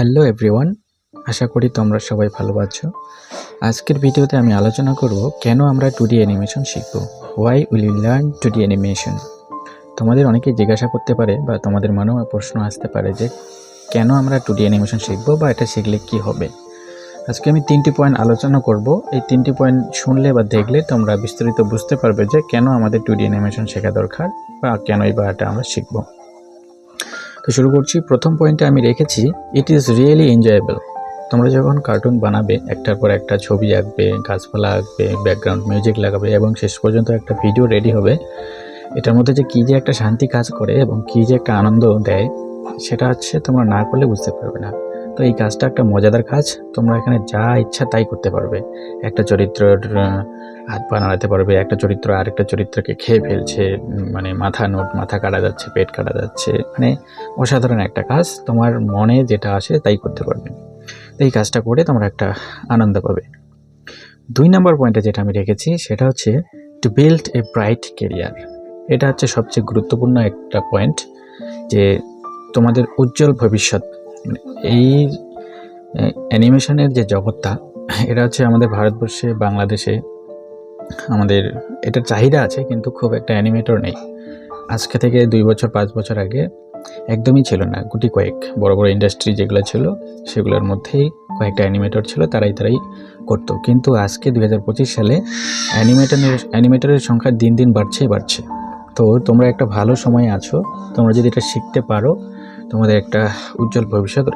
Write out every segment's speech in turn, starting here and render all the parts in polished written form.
Hello everyone, আশা করি তোমরা সবাই ভালো আছো। আজকের ভিডিওতে আমি আলোচনা করব কেন আমরা 2D অ্যানিমেশন শিখব। Why will you learn 2D animation. তোমাদের অনেকেই জিজ্ঞাসা করতে পারে বা তোমাদের মনেও প্রশ্ন আসতে পারে যে কেন আমরা 2D অ্যানিমেশন শিখব বা এটা শিখলে কি হবে। আজকে আমি 3টি পয়েন্ট আলোচনা করব। এই 3টি পয়েন্ট শুনলে বা দেখলে তোমরা বিস্তারিত বুঝতে পারবে যে কেন আমাদের 2D অ্যানিমেশন শেখা দরকার বা কেনই বা এটা আমরা শিখব। তো শুরু করছি। প্রথম পয়েন্টে আমি রেখেছি ইট ইজ রিয়েলি এনজয়েবল। তোমরা যখন কার্টুন বানাবে, একটার পর একটা ছবি আঁকবে, গাছপালা আঁকবে, ব্যাকগ্রাউন্ড মিউজিক লাগাবে এবং শেষ পর্যন্ত একটা ভিডিও রেডি হবে, এটার মধ্যে যে কী যে একটা শান্তি কাজ করে এবং কী যে একটা আনন্দ দেয়, সেটা হচ্ছে তোমরা না করলে বুঝতে পারবে না। তো এই কাজটা একটা মজাদার কাজ। তোমরা এখানে যা ইচ্ছা তাই করতে পারবে। একটা চরিত্রের হাত পা নাড়াতে পারবে, একটা চরিত্র আরেকটা চরিত্রকে খেয়ে ফেলছে, মানে মাথা কাটা যাচ্ছে, পেট কাটা যাচ্ছে, মানে অসাধারণ একটা কাজ। তোমার মনে যেটা আসে তাই করতে পারবে। এই কাজটা করে তোমরা একটা আনন্দ পাবে। 2 নম্বর পয়েন্টে যেটা আমি রেখেছি সেটা হচ্ছে to build a bright career. এটা হচ্ছে সবচেয়ে গুরুত্বপূর্ণ একটা পয়েন্ট, যে তোমাদের উজ্জ্বল ভবিষ্যৎ। এই অ্যানিমেশনের যে জগৎটা, এটা হচ্ছে আমাদের ভারতবর্ষে, বাংলাদেশে আমাদের এটার চাহিদা আছে, কিন্তু খুব একটা অ্যানিমেটর নেই। আজকে থেকে 2 বছর 5 বছর আগে একদমই ছিল না। গুটি কয়েক বড় বড় ইন্ডাস্ট্রি যেগুলো ছিল সেগুলোর মধ্যেই কয়েকটা অ্যানিমেটর ছিল, তারাই করতো। কিন্তু আজকে 2025 সালে অ্যানিমেটরের সংখ্যা দিন দিন বাড়ছে। তো তোমরা একটা ভালো সময় আছো। তোমরা যদি এটা শিখতে পারো, তোমাদের একটা উজ্জ্বল ভবিষ্যৎ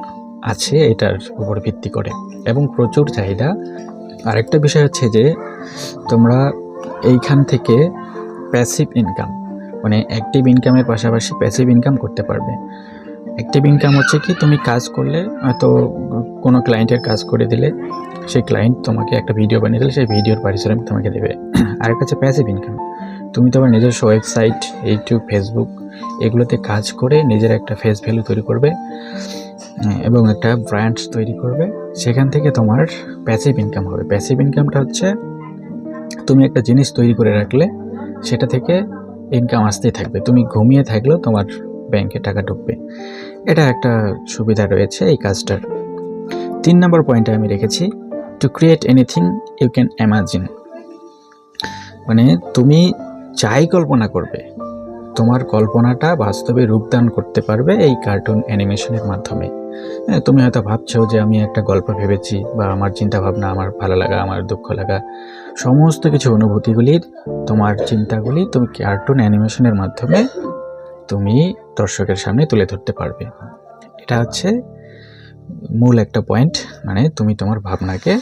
আছে এটার উপর ভিত্তি করে, এবং প্রচুর চাহিদা। আরেকটা বিষয় হচ্ছে যে তোমরা এইখান থেকে প্যাসিভ ইনকাম, মানে অ্যাক্টিভ ইনকামের পাশাপাশি প্যাসিভ ইনকাম করতে পারবে। অ্যাক্টিভ ইনকাম হচ্ছে কি, তুমি কাজ করলে, হয়তো কোনো ক্লায়েন্টের কাজ করে দিলে, সেই ক্লায়েন্ট তোমাকে একটা ভিডিও বানিয়ে দিলে সেই ভিডিওর পারিশ্রমিক তোমাকে দেবে। আরেকটা হচ্ছে প্যাসিভ ইনকাম। তুমি তোমার নিজস্ব ওয়েবসাইট, ইউটিউব, ফেসবুক এগুলোতে কাজ করে নিজের একটা ফেস ভ্যালু তৈরি করবে এবং একটা ব্র্যান্ড তৈরি করবে। সেখান থেকে তোমার প্যাসিভ ইনকাম হবে। প্যাসিভ ইনকামটা হচ্ছে তুমি একটা জিনিস তৈরি করে রাখলে সেটা থেকে ইনকাম আসতেই থাকবে। তুমি ঘুমিয়ে থাকলেও তোমার ব্যাংকে টাকা ঢুকবে। এটা একটা সুবিধা রয়েছে এই কাজটার। 3 নম্বর পয়েন্টে আমি রেখেছি to create anything you can imagine. মানে তুমি যাই কল্পনা করবে, তোমার কল্পনাটা বাস্তবে রূপদান করতে পারবে এই কার্টুন অ্যানিমেশনের মাধ্যমে। তুমি হয়তো ভাবছো যে আমি একটা গল্প ভেবেছি, বা আমার চিন্তা ভাবনা, আমার ভালো লাগা, আমার দুঃখ লাগা, সমস্ত কিছু অনুভূতিগুলির, তোমার চিন্তাগুলি তুমি কার্টুন অ্যানিমেশনের মাধ্যমে তুমি দর্শকের সামনে তুলে ধরতে পারবে। এটা হচ্ছে মূল একটা পয়েন্ট। মানে তুমি তোমার ভাবনাকে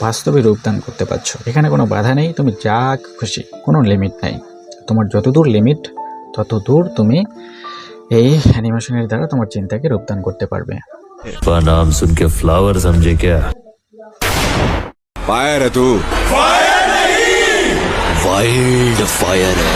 বাস্তবে রূপদান করতে পারছো। এখানে কোনো বাধা নেই, তুমি যা খুশি, কোনো লিমিট নাই। তোমার যতদূর লিমিট ততদূর তুমি এই অ্যানিমেশনের দ্বারা তোমার চিন্তাকে রূপদান করতে পারবে। नाम सुन के फ्लावर समझे क्या? फायर है तू? वाइल्ड फायर है।